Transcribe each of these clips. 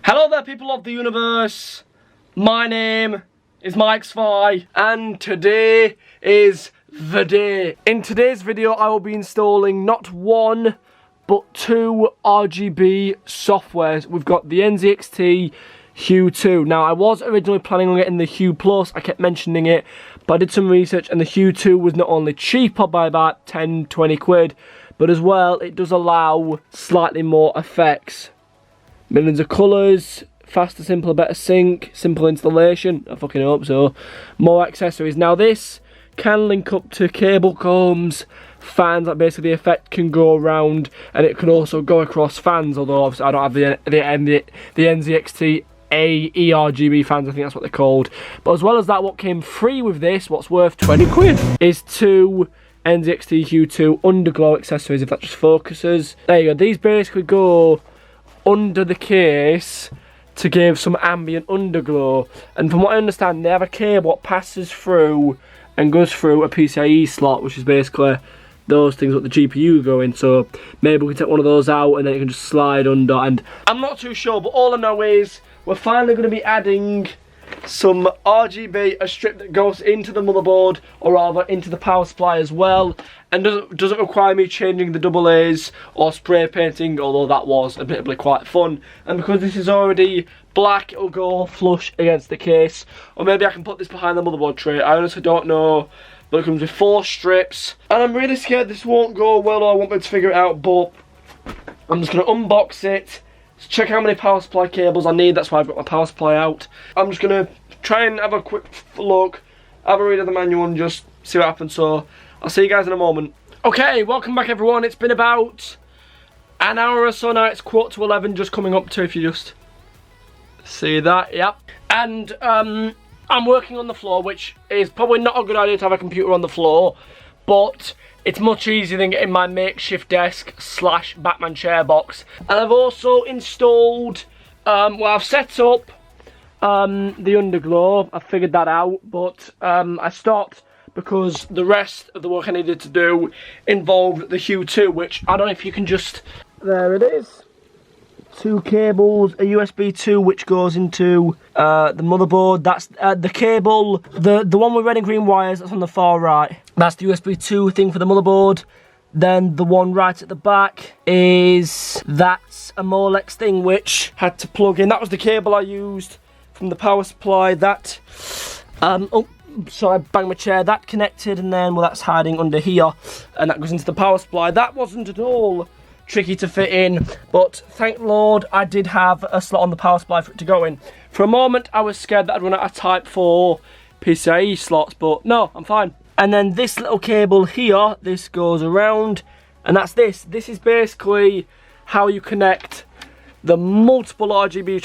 Hello there, people of the universe. My name is MichSciFi, and today is the day. In today's video, I will be installing not one, but two RGB softwares. We've got the NZXT Hue 2. Now, I was originally planning on getting the Hue Plus. I kept mentioning it, but I did some research, and the Hue 2 was not only cheaper by about 10-20 quid, but as well, it does allow slightly more effects. Millions of colours, faster, simpler, better sync, simple installation, I fucking hope so. More accessories. Now this can link up to cable combs, fans, like basically the effect can go around, and it can also go across fans, although obviously I don't have the NZXT ERGB fans, I think that's what they're called. But as well as that, what came free with this, what's worth 20 quid, is two NZXT Hue 2 underglow accessories, if that just focuses. There you go, these basically go under the case to give some ambient underglow, and from what I understand, they have a cable that passes through and goes through a PCIe slot, which is basically those things that the GPU go in. So maybe we can take one of those out and then it can just slide under, and I'm not too sure, but all I know is we're finally going to be adding some RGB, a strip that goes into the motherboard, or rather into the power supply as well, and doesn't require me changing the double A's or spray painting, although that was admittedly quite fun. And because this is already black, it'll go flush against the case, or maybe I can put this behind the motherboard tray. I honestly don't know, but it comes with 4 strips, and I'm really scared this won't go well, or I won't be able to figure it out, but I'm just going to unbox it. Check how many power supply cables I need, that's why I've got my power supply out. I'm just going to try and have a quick look, have a read of the manual and just see what happens, so I'll see you guys in a moment. Okay, welcome back everyone. It's been about an hour or so now, it's 11:15 just coming up to, if you just see that, yep. And I'm working on the floor, which is probably not a good idea to have a computer on the floor, but it's much easier than getting my makeshift desk / Batman chair box. And I've also installed, well, I've set up the underglow. I figured that out, but I stopped because the rest of the work I needed to do involved the Hue 2, which I don't know if you can just, there it is. 2 cables, a USB 2 which goes into the motherboard. That's the cable, the one with red and green wires, that's on the far right. That's the USB 2 thing for the motherboard. Then the one right at the back that's a Molex thing which had to plug in. That was the cable I used from the power supply. That, oh, so I banged my chair, that connected, and then, well, that's hiding under here, and that goes into the power supply. That wasn't at all tricky to fit in, but thank Lord I did have a slot on the power supply for it to go in. For a moment I was scared that I'd run out of Type 4 PCIe slots, but no, I'm fine. And then this little cable here, this goes around, and that's this. This is basically how you connect the multiple RGB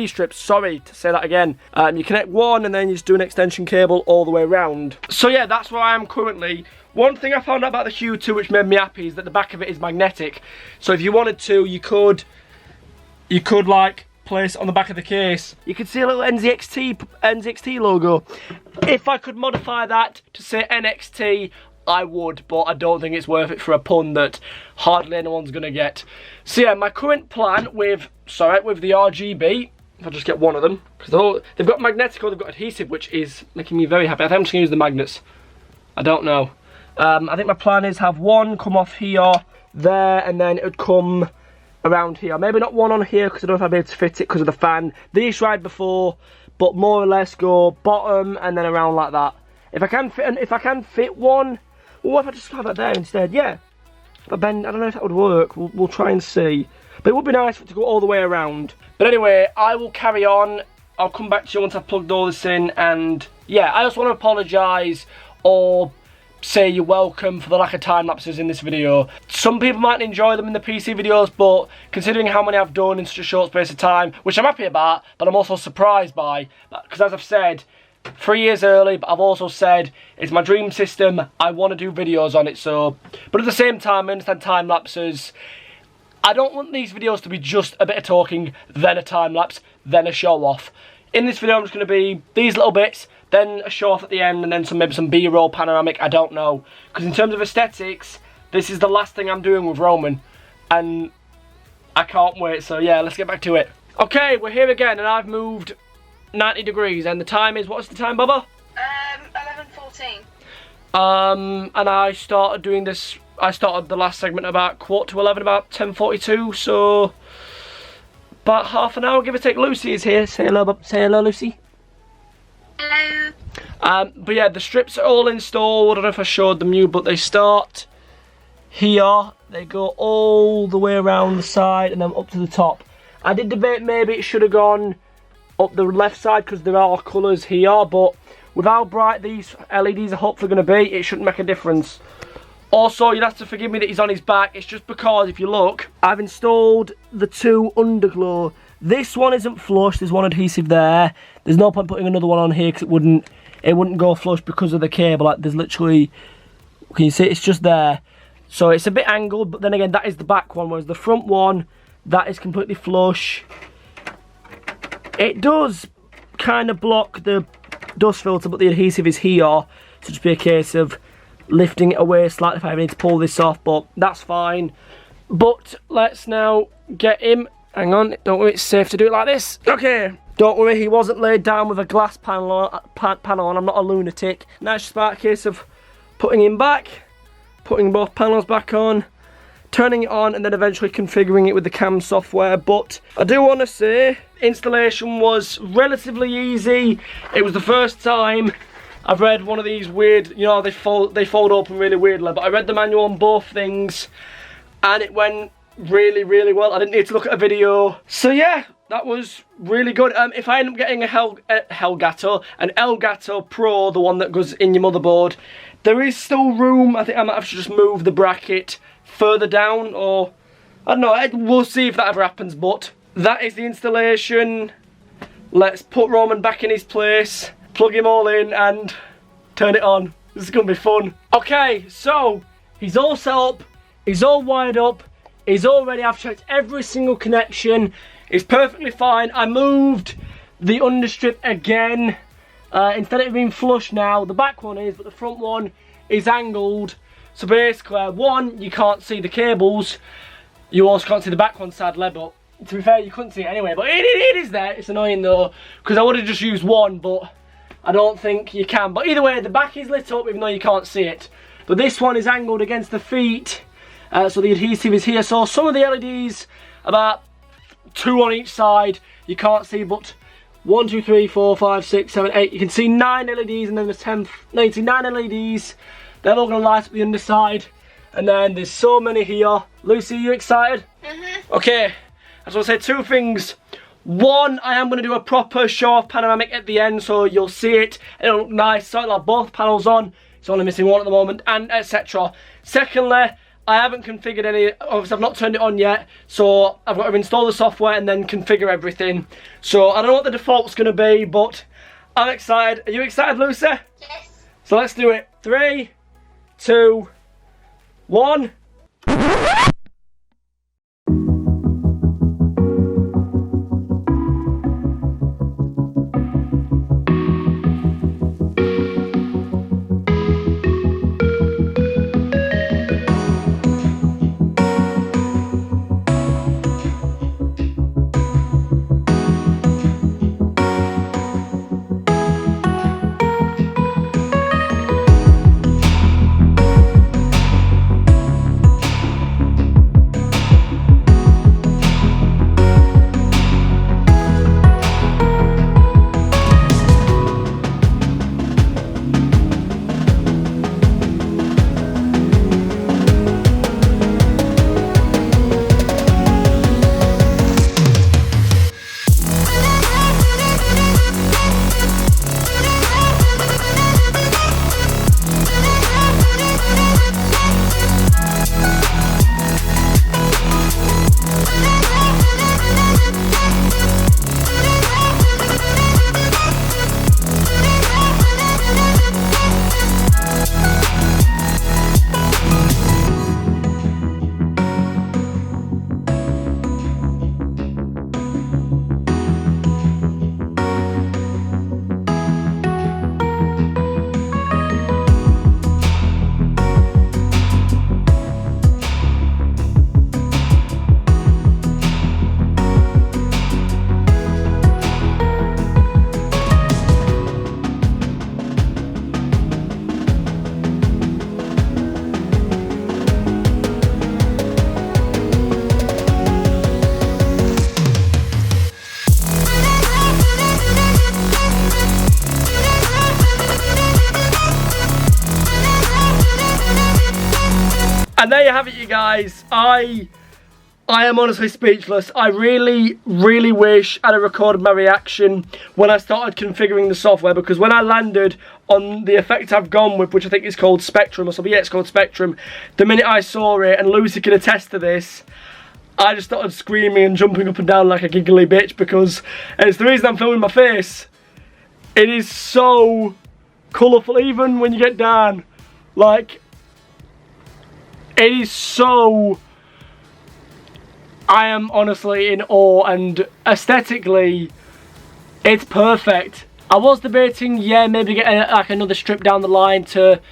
strips, sorry to say that again. You connect one and then you just do an extension cable all the way around. So yeah, that's where I am currently. One thing I found out about the Hue 2 which made me happy is that the back of it is magnetic. So if you wanted to, you could like place it on the back of the case. You could see a little NZXT logo. If I could modify that to say NXT, I would, but I don't think it's worth it for a pun that hardly anyone's gonna get. So yeah, my current plan with the RGB, if I just get one of them, because they've got magnetic or they've got adhesive, which is making me very happy. I think I'm just gonna use the magnets. I don't know. I think my plan is have one come off here, there, and then it would come around here. Maybe not one on here because I don't know if I'll be able to fit it because of the fan. These tried before, but more or less go bottom and then around like that. If I can fit one, well, what if I just have it there instead? Yeah. But then I don't know if that would work. We'll try and see. But it would be nice for it to go all the way around. But anyway, I will carry on. I'll come back to you once I've plugged all this in, and yeah, I just want to apologise or say you're welcome for the lack of time lapses in this video. Some people might enjoy them in the PC videos, but considering how many I've done in such a short space of time, which I'm happy about, but I'm also surprised by, because as I've said, 3 years early, but I've also said it's my dream system, I want to do videos on it. So, but at the same time, I understand time lapses. I don't want these videos to be just a bit of talking, then a time lapse, then a show off. In this video I'm just going to be these little bits, then a show off at the end, and then maybe some B-roll panoramic, I don't know. Because in terms of aesthetics, this is the last thing I'm doing with Roman, and I can't wait. So yeah, let's get back to it. Okay, we're here again, and I've moved 90 degrees, and the time is, what's the time, Bubba? 11:14. And I started doing this, I started the last segment about 11:15, about 10:42, so about half an hour, give or take. Lucy is here. Say hello, Lucy. Hello. But yeah, the strips are all installed. I don't know if I showed them you, but they start here. They go all the way around the side and then up to the top. I did debate maybe it should have gone up the left side because there are colours here, but with how bright these LEDs are hopefully going to be, it shouldn't make a difference. Also, you'd have to forgive me that he's on his back. It's just because, if you look, I've installed the two underglow. This one isn't flush. There's one adhesive there. There's no point putting another one on here because it wouldn't go flush because of the cable. Like, there's literally, can you see? It's just there. So it's a bit angled, but then again, that is the back one, whereas the front one, that is completely flush. It does kind of block the dust filter, but the adhesive is here, so just be a case of lifting it away slightly if I need to pull this off, but that's fine. But let's now get him. Hang on, don't worry, it's safe to do it like this. Okay, don't worry, he wasn't laid down with a glass panel on. I'm not a lunatic. Now it's just about a case of putting him back, putting both panels back on, turning it on, and then eventually configuring it with the cam software. But I do want to say, installation was relatively easy. It was the first time I've read one of these weird, you know, they fold open really weirdly, but I read the manual on both things and it went really, really well. I didn't need to look at a video. So yeah, that was really good. If I end up getting an Elgato Pro, the one that goes in your motherboard, there is still room. I think I might have to just move the bracket further down, or I don't know, we'll see if that ever happens. But that is the installation. Let's put Roman back in his place, plug him all in and turn it on. This is gonna be fun. Okay, so he's all set up, he's all wired up, he's all ready. I've checked every single connection. It's perfectly fine. I moved the understrip again. Instead of it being flush now, the back one is, but the front one is angled. So basically, one, you can't see the cables. You also can't see the back one, sadly, but to be fair, you couldn't see it anyway. But it is there. It's annoying though, because I would have just used one, but I don't think you can. But either way, the back is lit up even though you can't see it. But this one is angled against the feet, so the adhesive is here. So some of the LEDs, about 2 on each side, you can't see, but 1, 2, 3, 4, 5, 6, 7, 8. You can see 9 LEDs, and then there's 10, 99 LEDs. They're all going to light up the underside. And then there's so many here. Lucy, are you excited? Okay, I just want to say 2 things. One, I am going to do a proper show-off panoramic at the end, so you'll see it. It'll look nice, so it'll have both panels on. It's only missing one at the moment, and etc. Secondly, I haven't configured any, obviously I've not turned it on yet, so I've got to install the software and then configure everything. So I don't know what the default's going to be, but I'm excited. Are you excited, Lucy? Yes. So let's do it. 3, 2, 1. And there you have it, you guys. I am honestly speechless. I really, really wish I'd have recorded my reaction when I started configuring the software, because when I landed on the effect I've gone with, which I think is called Spectrum or something, yeah, it's called Spectrum, the minute I saw it, and Lucy can attest to this, I just started screaming and jumping up and down like a giggly bitch, because it's the reason I'm filming my face. It is so colourful, even when you get down. Like, it is so... I am honestly in awe, and aesthetically, it's perfect. I was debating, yeah, maybe get like another strip down the line to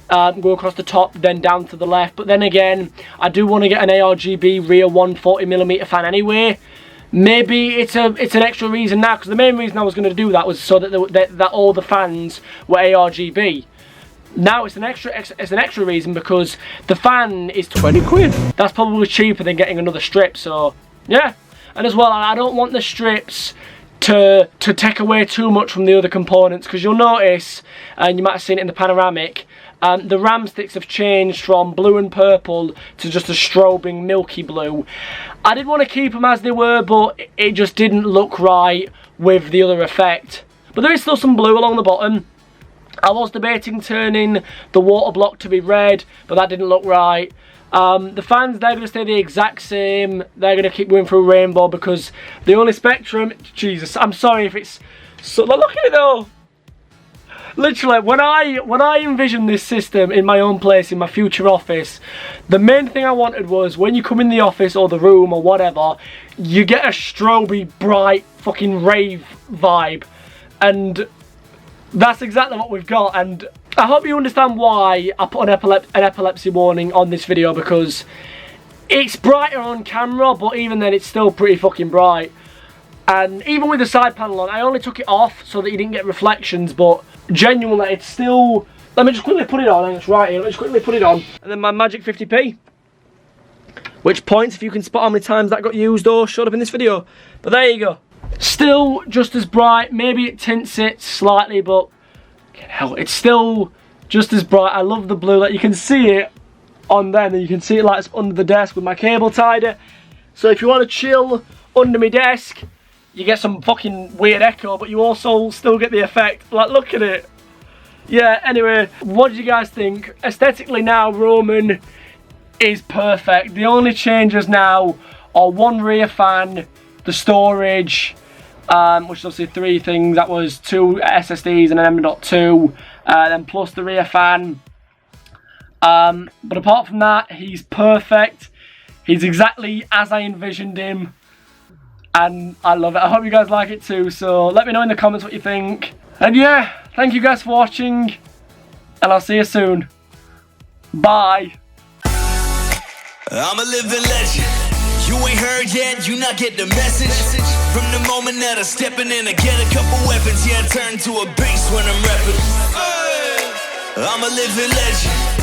go across the top, then down to the left. But then again, I do want to get an ARGB rear 140mm fan anyway. Maybe it's an extra reason now, because the main reason I was going to do that was so that all the fans were ARGB. Now it's an extra reason, because the fan is 20 quid. That's probably cheaper than getting another strip, so yeah. And as well, I don't want the strips to take away too much from the other components, because you'll notice, and you might have seen it in the panoramic, the ram sticks have changed from blue and purple to just a strobing milky blue. I did want to keep them as they were, but it just didn't look right with the other effect. But there is still some blue along the bottom. I was debating turning the water block to be red, but that didn't look right. The fans, they're going to stay the exact same. They're going to keep going through rainbow, because the only Spectrum... Jesus, I'm sorry if it's... So, look at it though. Literally, when I envisioned this system in my own place, in my future office, the main thing I wanted was, when you come in the office or the room or whatever, you get a stroby, bright, fucking rave vibe. And... that's exactly what we've got, and I hope you understand why I put an epilepsy warning on this video, because it's brighter on camera, but even then it's still pretty fucking bright. And even with the side panel on, I only took it off so that you didn't get reflections, but genuinely it's still... Let me just quickly put it on, and it's right here, let me just quickly put it on. And then my magic 50p. Which points if you can spot how many times that got used or showed up in this video. But there you go. Still just as bright, maybe it tints it slightly, but hell, it's still just as bright. I love the blue, like you can see it on there, and you can see it like it's under the desk with my cable tied. So if you want to chill under my desk, you get some fucking weird echo, but you also still get the effect. Like, look at it. Yeah, anyway, what do you guys think? Aesthetically now, Roman is perfect. The only changes now are one rear fan, the storage, which is obviously 3 things. That was 2 SSDs and an M.2, then plus the rear fan. But apart from that, he's perfect. He's exactly as I envisioned him, and I love it. I hope you guys like it too, so let me know in the comments what you think. And yeah, thank you guys for watching, and I'll see you soon. Bye. I'm a living legend. You ain't heard yet, you not get the message. From the moment that I'm stepping in, I get a couple weapons. Yeah, I turn to a beast when I'm rapping. I'm a living legend.